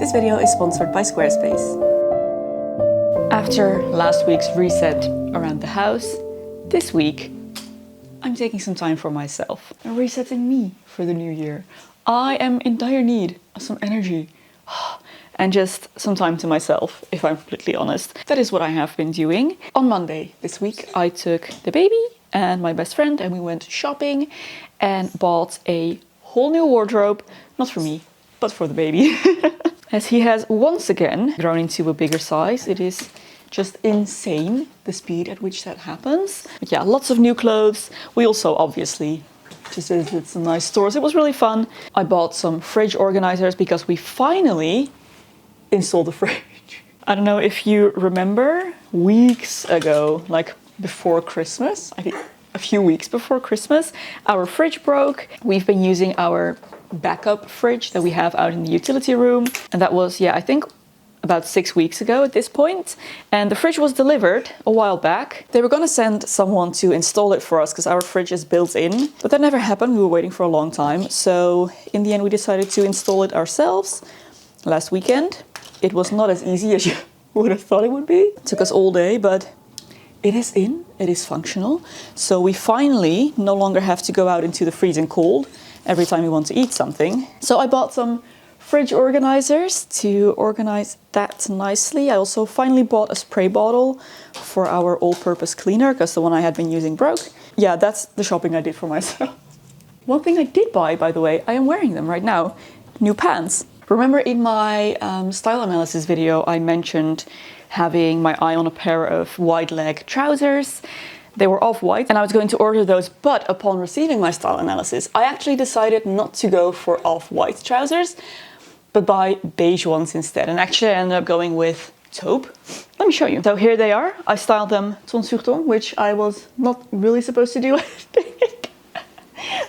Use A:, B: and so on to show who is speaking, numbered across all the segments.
A: This video is sponsored by Squarespace.
B: After last week's reset around the house, this week I'm taking some time for myself and resetting me for the new year. I am in dire need of some energy and just some time to myself, if I'm completely honest. That is what I have been doing. On Monday this week, I took the baby and my best friend and we went shopping and bought a whole new wardrobe, not for me, but for the baby. As he has once again grown into a bigger size. It is just insane the speed at which that happens. But yeah, lots of new clothes. We also obviously just visited some nice stores. It was really fun. I bought some fridge organizers because we finally installed the fridge. I don't know if you remember, weeks ago, like before Christmas, I think a few weeks before Christmas, our fridge broke. We've been using our backup fridge that we have out in the utility room. And that was, I think about 6 weeks ago at this point. And the fridge was delivered a while back. They were going to send someone to install it for us because our fridge is built in. But that never happened. We were waiting for a long time. So in the end, we decided to install it ourselves last weekend. It was not as easy as you would have thought it would be. It took us all day, but it is in, it is functional. So we finally no longer have to go out into the freezing cold every time we want to eat something. So I bought some fridge organizers to organize that nicely. I also finally bought a spray bottle for our all-purpose cleaner because the one I had been using broke. Yeah, that's the shopping I did for myself. One thing I did buy, by the way, I am wearing them right now, new pants. Remember in my style analysis video, I mentioned having my eye on a pair of wide leg trousers. They were off-white and I was going to order those, but upon receiving my style analysis, I actually decided not to go for off-white trousers, but buy beige ones instead. And actually I ended up going with taupe. Let me show you. So here they are. I styled them ton sur ton, which I was not really supposed to do, I think.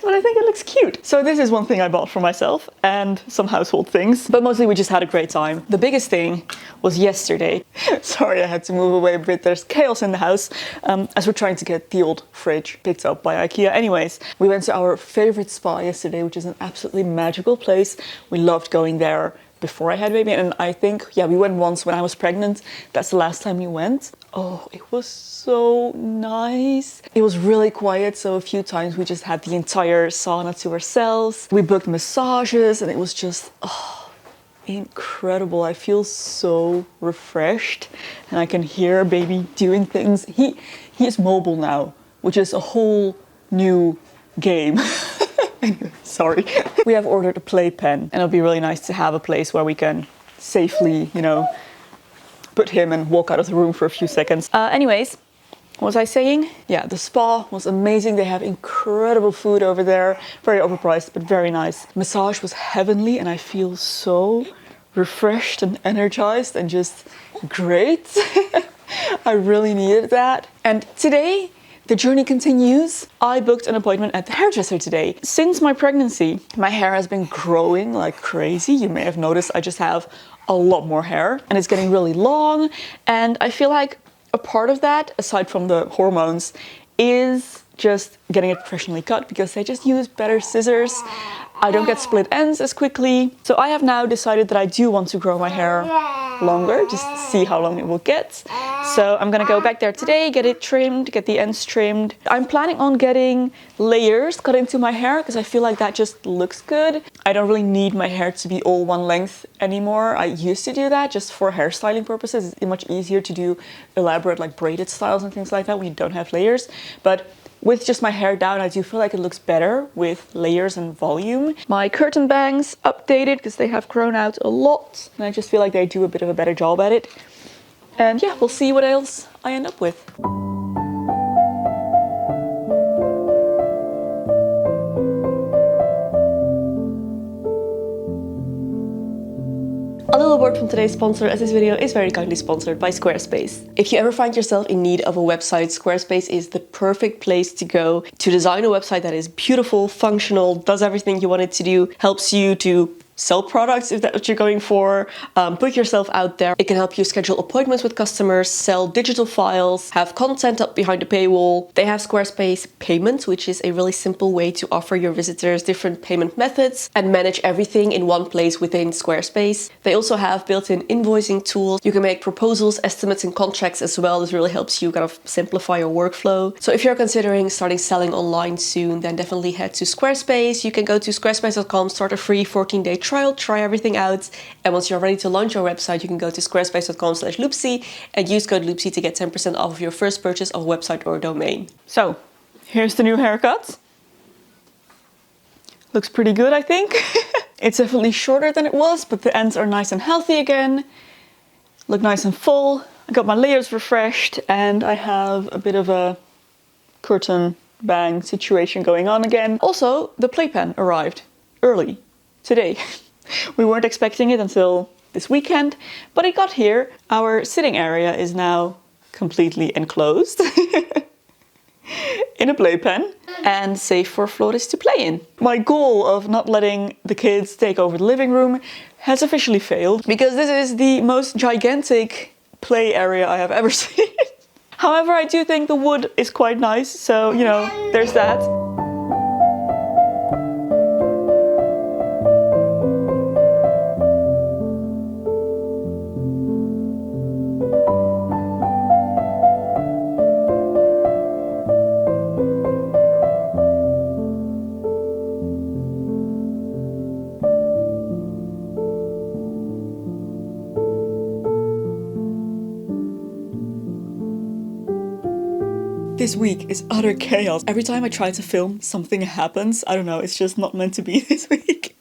B: But I think it looks cute. So this is one thing I bought for myself and some household things, but mostly we just had a great time. The biggest thing was yesterday. Sorry, I had to move away a bit. There's chaos in the house as we're trying to get the old fridge picked up by IKEA. Anyways, we went to our favorite spa yesterday, which is an absolutely magical place. We loved going there before I had a baby, and I think, we went once when I was pregnant. That's the last time we went. Oh, it was so nice. It was really quiet, so a few times we just had the entire sauna to ourselves. We booked massages and it was just, incredible. I feel so refreshed and I can hear baby doing things. He is mobile now, which is a whole new game. Sorry. We have ordered a playpen and it'll be really nice to have a place where we can safely, put him and walk out of the room for a few seconds. Anyways, what was I saying? Yeah, the spa was amazing. They have incredible food over there. Very overpriced, but very nice. Massage was heavenly and I feel so refreshed and energized and just great. I really needed that. And today, the journey continues. I booked an appointment at the hairdresser today. Since my pregnancy, my hair has been growing like crazy. You may have noticed I just have a lot more hair and it's getting really long. And I feel like a part of that, aside from the hormones, is just getting it professionally cut because they just use better scissors. I don't get split ends as quickly. So I have now decided that I do want to grow my hair longer, just to see how long it will get. So I'm gonna go back there today, get it trimmed, get the ends trimmed. I'm planning on getting layers cut into my hair because I feel like that just looks good. I don't really need my hair to be all one length anymore. I used to do that just for hairstyling purposes. It's much easier to do elaborate like braided styles and things like that when you don't have layers. But with just my hair down, I do feel like it looks better with layers and volume. My curtain bangs updated because they have grown out a lot. And I just feel like they do a bit of a better job at it. And yeah, we'll see what else I end up with.
A: A little word from today's sponsor, as this video is very kindly sponsored by Squarespace. If you ever find yourself in need of a website, Squarespace is the perfect place to go to design a website that is beautiful, functional, does everything you want it to do, helps you to sell products if that's what you're going for, put yourself out there. It can help you schedule appointments with customers, sell digital files, have content up behind the paywall. They have Squarespace Payments, which is a really simple way to offer your visitors different payment methods and manage everything in one place within Squarespace. They also have built-in invoicing tools. You can make proposals, estimates, and contracts as well. This really helps you kind of simplify your workflow. So if you're considering starting selling online soon, then definitely head to Squarespace. You can go to squarespace.com, start a free 14-day trial, try everything out. And once you're ready to launch your website, you can go to squarespace.com/Loepsie and use code Loepsie to get 10% off of your first purchase of a website or domain.
B: So, here's the new haircut. Looks pretty good, I think. It's definitely shorter than it was, but the ends are nice and healthy again. Look nice and full. I got my layers refreshed and I have a bit of a curtain bang situation going on again. Also, the playpen arrived early today. We weren't expecting it until this weekend, but it got here. Our sitting area is now completely enclosed in a playpen and safe for Flores to play in. My goal of not letting the kids take over the living room has officially failed because this is the most gigantic play area I have ever seen. However, I do think the wood is quite nice, so, you know, there's that. This week is utter chaos. Every time I try to film, something happens. I don't know, it's just not meant to be this week.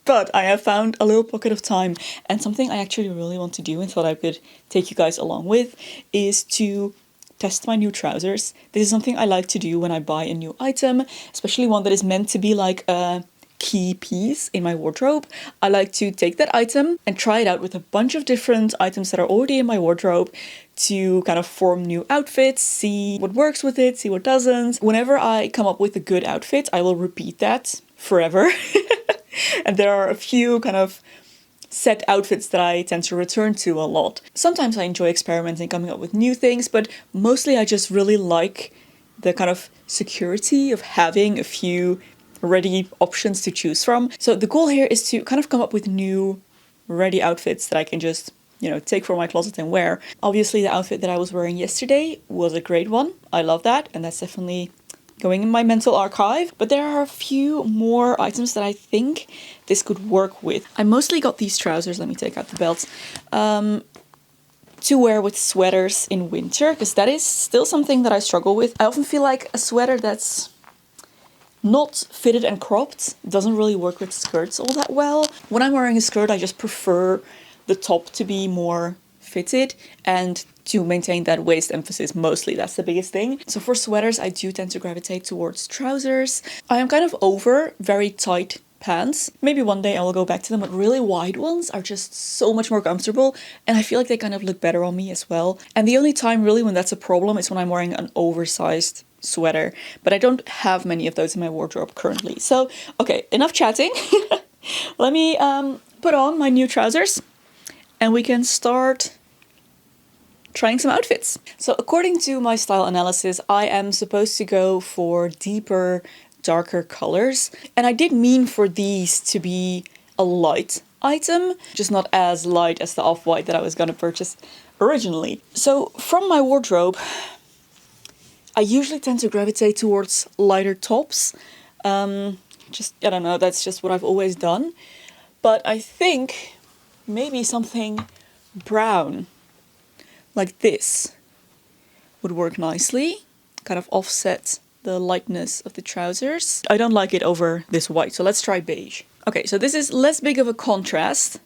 B: But I have found a little pocket of time, and something I actually really want to do and thought I could take you guys along with is to test my new trousers. This is something I like to do when I buy a new item, especially one that is meant to be like a key piece in my wardrobe. I like to take that item and try it out with a bunch of different items that are already in my wardrobe to kind of form new outfits, see what works with it, see what doesn't. Whenever I come up with a good outfit, I will repeat that forever. And there are a few kind of set outfits that I tend to return to a lot. Sometimes I enjoy experimenting, coming up with new things, but mostly I just really like the kind of security of having a few ready options to choose from. So the goal here is to kind of come up with new ready outfits that I can just, you know, take from my closet and wear. Obviously the outfit that I was wearing yesterday was a great one. I love that, and that's definitely going in my mental archive. But there are a few more items that I think this could work with. I mostly got these trousers, let me take out the belts, to wear with sweaters in winter, because that is still something that I struggle with. I often feel like a sweater that's not fitted and cropped doesn't really work with skirts all that well. When I'm wearing a skirt, I just prefer the top to be more fitted and to maintain that waist emphasis mostly. That's the biggest thing. So for sweaters, I do tend to gravitate towards trousers. I am kind of over very tight pants. Maybe one day I will go back to them, but really wide ones are just so much more comfortable, and I feel like they kind of look better on me as well. And the only time really when that's a problem is when I'm wearing an oversized sweater, but I don't have many of those in my wardrobe currently. So, okay, enough chatting. Let me put on my new trousers and we can start trying some outfits. So according to my style analysis, I am supposed to go for deeper, darker colors. And I did mean for these to be a light item, just not as light as the off-white that I was going to purchase originally. So from my wardrobe, I usually tend to gravitate towards lighter tops. I don't know, that's just what I've always done. But I think maybe something brown like this would work nicely, kind of offset the lightness of the trousers. I don't like it over this white, so let's try beige. Okay, so this is less big of a contrast,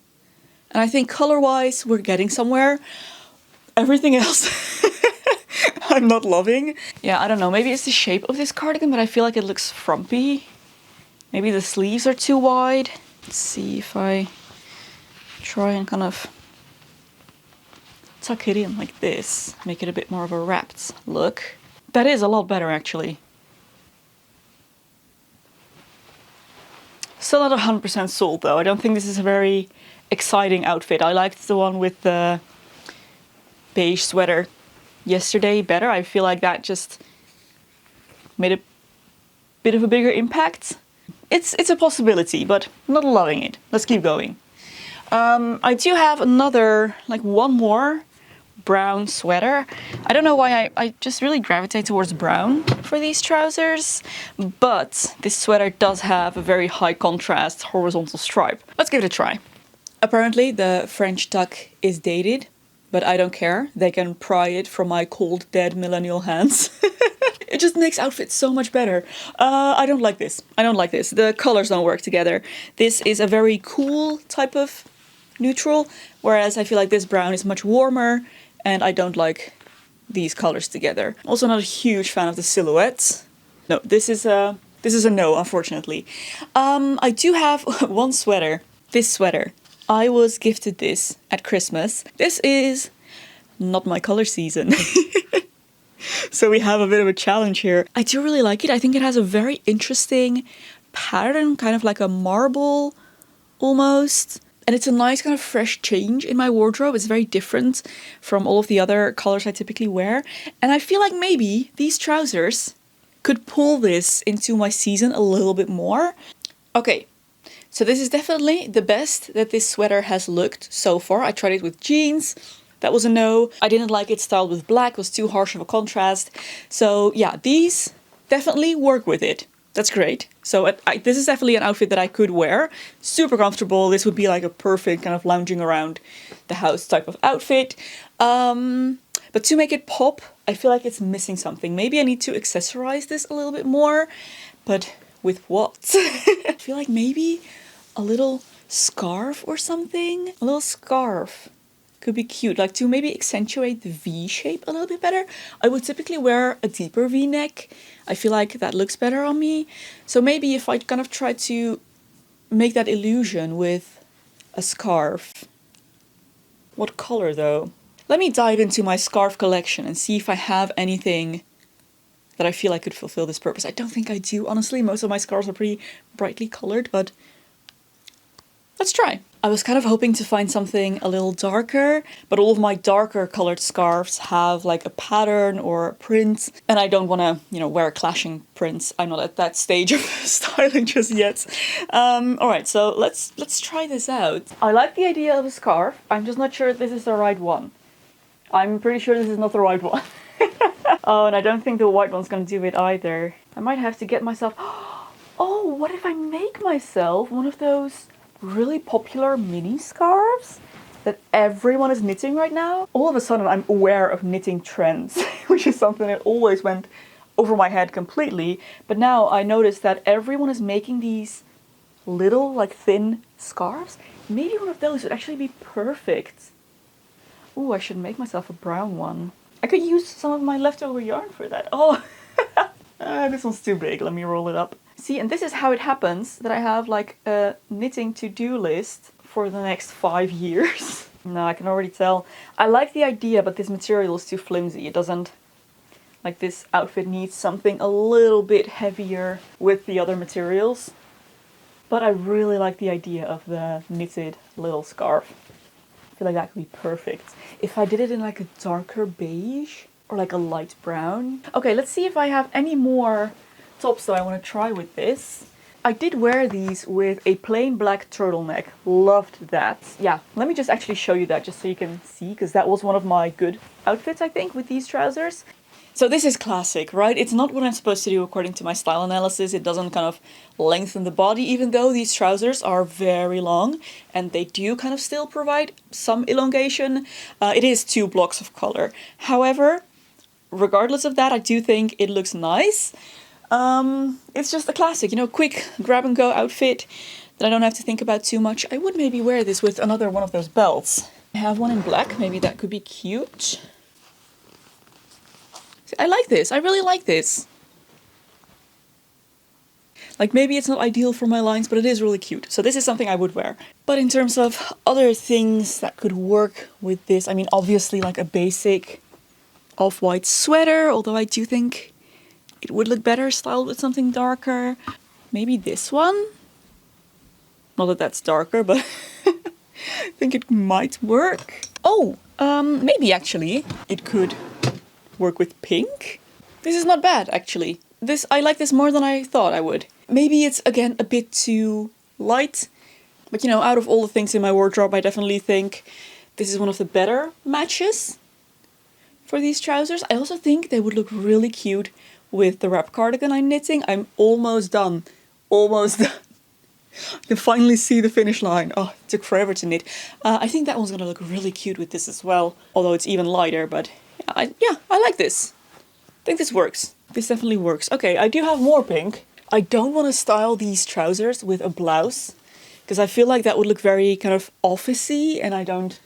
B: and I think color-wise we're getting somewhere. Everything else I'm not loving. Yeah, I don't know, maybe it's the shape of this cardigan, but I feel like it looks frumpy. Maybe the sleeves are too wide. Let's see if I try and kind of tuck it in like this, make it a bit more of a wrapped look. That is a lot better actually. Still not 100% sold though. I don't think this is a very exciting outfit. I liked the one with the beige sweater yesterday better. I feel like that just made a bit of a bigger impact. It's a possibility, but I'm not loving it. Let's keep going. I do have another, like one more brown sweater. I don't know why I just really gravitate towards brown for these trousers, but this sweater does have a very high contrast horizontal stripe. Let's give it a try. Apparently the French tuck is dated, but I don't care. They can pry it from my cold, dead millennial hands. It just makes outfits so much better. I don't like this. I don't like this. The colors don't work together. This is a very cool type of neutral, whereas I feel like this brown is much warmer, and I don't like these colors together. Also not a huge fan of the silhouette. No, this is a no, unfortunately. I do have one sweater. This sweater. I was gifted this at Christmas. This is not my color season. So we have a bit of a challenge here. I do really like it. I think it has a very interesting pattern, kind of like a marble almost. And it's a nice kind of fresh change in my wardrobe. It's very different from all of the other colors I typically wear. And I feel like maybe these trousers could pull this into my season a little bit more. Okay, so this is definitely the best that this sweater has looked so far. I tried it with jeans. That was a no. I didn't like it styled with black. It was too harsh of a contrast. So yeah, these definitely work with it. That's great. So this is definitely an outfit that I could wear. Super comfortable. This would be like a perfect kind of lounging around the house type of outfit. But to make it pop, I feel like it's missing something. Maybe I need to accessorize this a little bit more. But with what? I feel like maybe a little scarf or something. A little scarf could be cute, like to maybe accentuate the V shape a little bit better. I would typically wear a deeper V-neck. I feel like that looks better on me. So maybe if I kind of try to make that illusion with a scarf. What color though? Let me dive into my scarf collection and see if I have anything that I feel I could fulfill this purpose. I don't think I do, honestly. Most of my scarves are pretty brightly colored, but let's try. I was kind of hoping to find something a little darker, but all of my darker colored scarves have like a pattern or a print, and I don't want to, you know, wear clashing prints. I'm not at that stage of styling just yet. All right, so let's try this out. I like the idea of a scarf. I'm just not sure if this is the right one. I'm pretty sure this is not the right one. Oh, and I don't think the white one's gonna do it either. I might have to get myself... Oh, what if I make myself one of those really popular mini scarves that everyone is knitting right now? All of a sudden I'm aware of knitting trends, which is something that always went over my head completely. But now I notice that everyone is making these little, like, thin scarves. Maybe one of those would actually be perfect. Ooh, I should make myself a brown one. I could use some of my leftover yarn for that. Oh, this one's too big. Let me roll it up. See, and this is how it happens that I have like a knitting to-do list for the next 5 years. No, I can already tell. I like the idea, but this material is too flimsy. It doesn't, like, this outfit needs something a little bit heavier with the other materials. But I really like the idea of the knitted little scarf. I feel like that could be perfect. If I did it in like a darker beige or like a light brown. Okay, let's see if I have any more tops that I want to try with this. I did wear these with a plain black turtleneck. Loved that. Yeah, let me just actually show you that just so you can see, because that was one of my good outfits, I think, with these trousers. So this is classic, right? It's not what I'm supposed to do according to my style analysis. It doesn't kind of lengthen the body, even though these trousers are very long and they do kind of still provide some elongation. It is 2 blocks of color. However, regardless of that, I do think it looks nice. It's just a classic, you know, quick grab and go outfit that I don't have to think about too much. I would maybe wear this with another one of those belts. I have one in black, maybe that could be cute. I like this, I really like this. Like, maybe it's not ideal for my lines, but it is really cute. So this is something I would wear. But in terms of other things that could work with this, I mean, obviously like a basic off-white sweater, although I do think it would look better styled with something darker. Maybe this one? Not that that's darker, but I think it might work. Oh, maybe actually it could work with pink. This is not bad, actually. I like this more than I thought I would. Maybe it's, again, a bit too light. But, you know, out of all the things in my wardrobe, I definitely think this is one of the better matches for these trousers. I also think they would look really cute with the wrap cardigan I'm knitting. I'm almost done. Almost done. I can finally see the finish line. Oh, it took forever to knit. I think that one's going to look really cute with this as well. Although it's even lighter, but yeah, I like this. I think this works. This definitely works. Okay, I do have more pink. I don't want to style these trousers with a blouse because I feel like that would look very kind of officey, and I don't,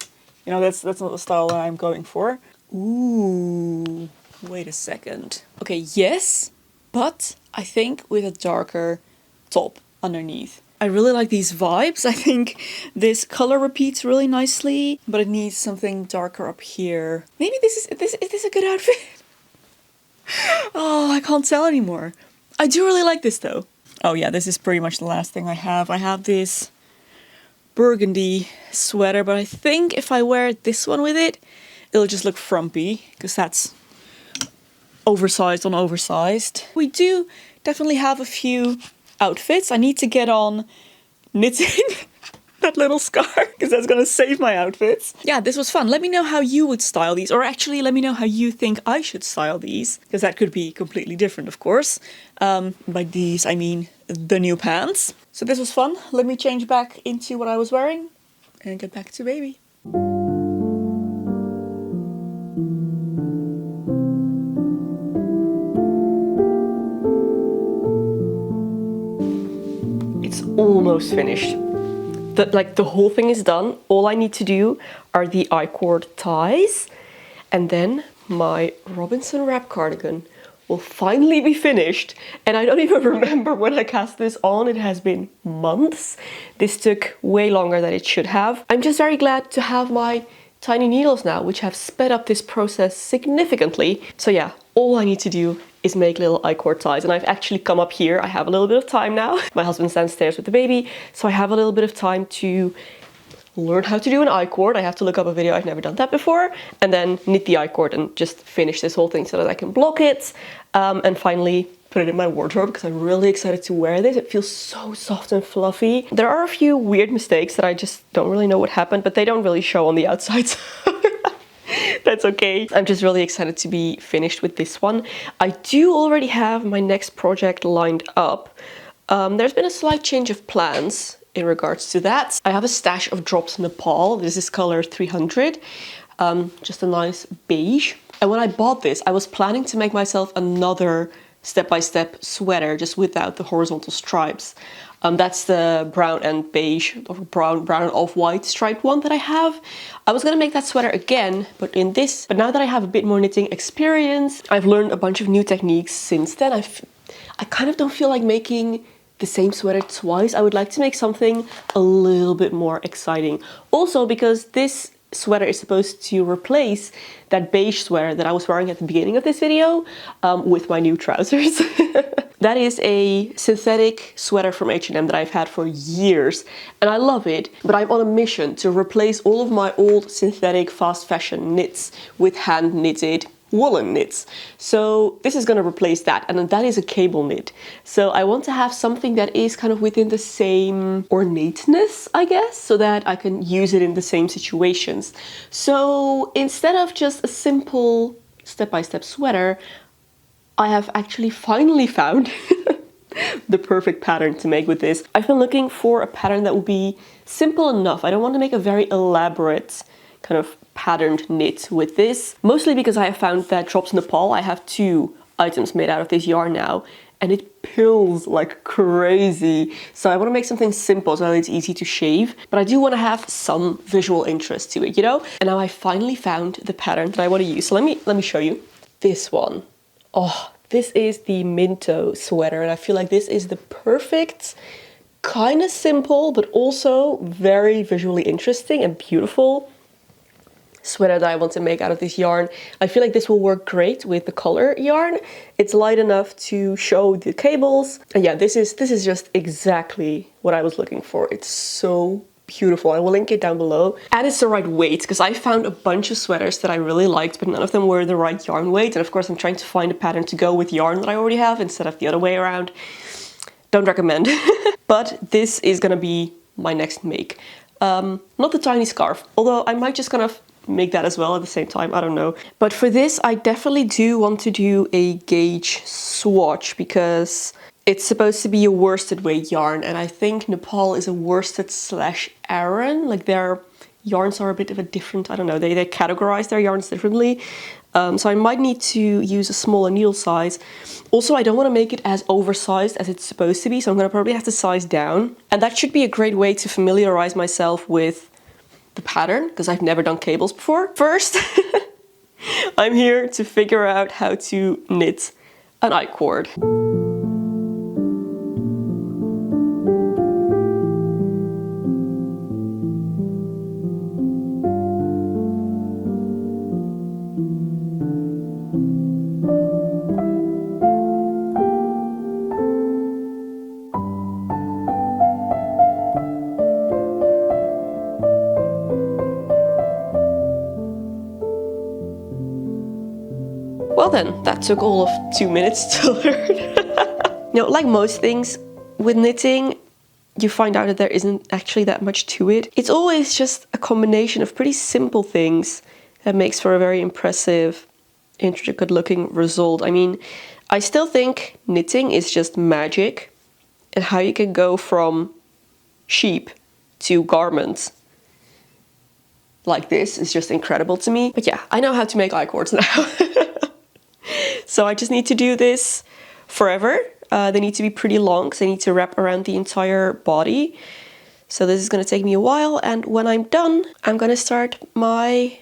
B: you know, that's not the style that I'm going for. Ooh, wait a second. Okay, yes, but I think with a darker top underneath. I really like these vibes. I think this color repeats really nicely, but it needs something darker up here. Maybe is this a good outfit? Oh, I can't tell anymore. I do really like this though. Oh yeah, this is pretty much the last thing I have. I have this burgundy sweater, but I think if I wear this one with it, it'll just look frumpy, because that's oversized on oversized. We do definitely have a few outfits. I need to get on knitting that little scarf, because that's gonna save my outfits. Yeah, this was fun. Let me know how you would style these, or actually let me know how you think I should style these, because that could be completely different, of course. By these I mean the new pants. So this was fun. Let me change back into what I was wearing and get back to baby.
A: It's almost finished. The whole thing is done. All I need to do are the I-cord ties, and then my Robinson wrap cardigan will finally be finished. And I don't even remember when I cast this on. It has been months. This took way longer than it should have. I'm just very glad to have my tiny needles now, which have sped up this process significantly. So yeah, all I need to do is make little I-cord ties, and I've actually come up here. I have a little bit of time now. My husband's downstairs with the baby, so I have a little bit of time to learn how to do an I-cord. I have to look up a video, I've never done that before, and then knit the I-cord and just finish this whole thing so that I can block it, and finally put it in my wardrobe, because I'm really excited to wear this. It feels so soft and fluffy. There are a few weird mistakes that I just don't really know what happened, but they don't really show on the outside. That's okay. I'm just really excited to be finished with this one. I do already have my next project lined up. There's been a slight change of plans in regards to that. I have a stash of drops Nepal. This is color 300. Just a nice beige. And when I bought this, I was planning to make myself another step-by-step sweater, just without the horizontal stripes. That's the brown and beige, or brown and off-white striped one that I have. I was gonna make that sweater again, but now that I have a bit more knitting experience, I've learned a bunch of new techniques since then. I kind of don't feel like making the same sweater twice. I would like to make something a little bit more exciting. Also because this sweater is supposed to replace that beige sweater that I was wearing at the beginning of this video with my new trousers. That is a synthetic sweater from H&M that I've had for years, and I love it, but I'm on a mission to replace all of my old synthetic fast fashion knits with hand knitted woolen knits. So this is going to replace that, and that is a cable knit. So I want to have something that is kind of within the same ornateness, I guess, so that I can use it in the same situations. So instead of just a simple step-by-step sweater, I have actually finally found the perfect pattern to make with this. I've been looking for a pattern that would be simple enough. I don't want to make a very elaborate kind of patterned knit with this, mostly because I have found that drops Nepal, I have 2 items made out of this yarn now, and it pills like crazy. So I want to make something simple so that it's easy to shave, but I do want to have some visual interest to it, you know? And now I finally found the pattern that I want to use. So let me show you this one. Oh, this is the Minto sweater, and I feel like this is the perfect, kind of simple, but also very visually interesting and beautiful sweater that I want to make out of this yarn. I feel like this will work great with the color yarn. It's light enough to show the cables. And yeah, this is just exactly what I was looking for. It's so beautiful. I will link it down below. And it's the right weight, because I found a bunch of sweaters that I really liked, but none of them were the right yarn weight. And of course, I'm trying to find a pattern to go with yarn that I already have instead of the other way around. Don't recommend. But this is gonna be my next make. Not the tiny scarf, although I might just kind of make that as well at the same time, I don't know. But for this, I definitely do want to do a gauge swatch, because it's supposed to be a worsted weight yarn, and I think Nepal is a worsted / Aran. Like their yarns are a bit of a different, I don't know, they categorize their yarns differently. So I might need to use a smaller needle size. Also, I don't want to make it as oversized as it's supposed to be, so I'm going to probably have to size down. And that should be a great way to familiarize myself with the pattern, because I've never done cables before. First, I'm here to figure out how to knit an I-cord. Well then, that took all of 2 minutes to learn. Now, like most things with knitting, you find out that there isn't actually that much to it. It's always just a combination of pretty simple things that makes for a very impressive, intricate looking result. I mean, I still think knitting is just magic, and how you can go from sheep to garments like this is just incredible to me. But yeah, I know how to make I-cords now. So I just need to do this forever. They need to be pretty long because I need to wrap around the entire body. So this is going to take me a while, and when I'm done, I'm going to start my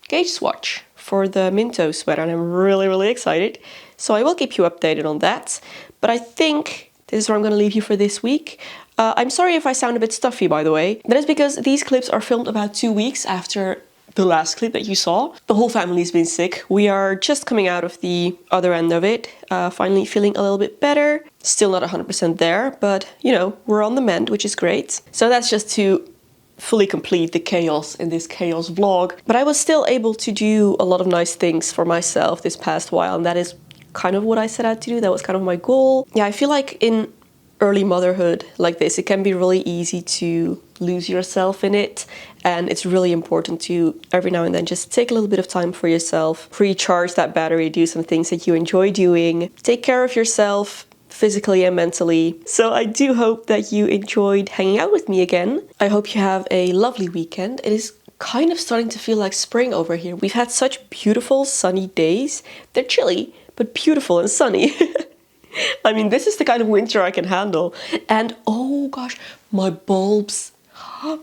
A: gauge swatch for the Minto sweater, and I'm really excited. So I will keep you updated on that. But I think this is where I'm going to leave you for this week. I'm sorry if I sound a bit stuffy, by the way. That is because these clips are filmed about 2 weeks after the last clip that you saw. The whole family's been sick. We are just coming out of the other end of it, finally feeling a little bit better. Still not 100% there, but you know, we're on the mend, which is great. So that's just to fully complete the chaos in this chaos vlog. But I was still able to do a lot of nice things for myself this past while, and that is kind of what I set out to do. That was kind of my goal. Yeah, I feel like in early motherhood like this, it can be really easy to lose yourself in it, and it's really important to every now and then just take a little bit of time for yourself, recharge that battery, do some things that you enjoy doing, take care of yourself physically and mentally. So I do hope that you enjoyed hanging out with me again. I hope you have a lovely weekend. It is kind of starting to feel like spring over here. We've had such beautiful sunny days. They're chilly, but beautiful and sunny. I mean, this is the kind of winter I can handle. And oh gosh, my bulbs.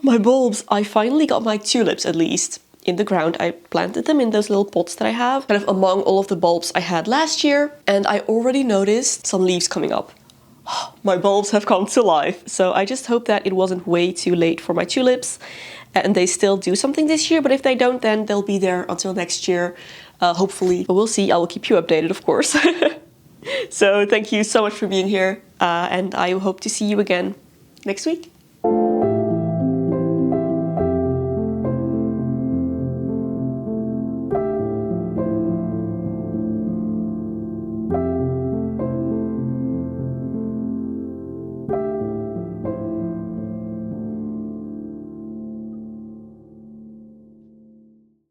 A: My bulbs. I finally got my tulips, at least, in the ground. I planted them in those little pots that I have, kind of among all of the bulbs I had last year. And I already noticed some leaves coming up. My bulbs have come to life. So I just hope that it wasn't way too late for my tulips and they still do something this year. But if they don't, then they'll be there until next year, hopefully. But we'll see. I will keep you updated, of course. So thank you so much for being here, and I hope to see you again next week.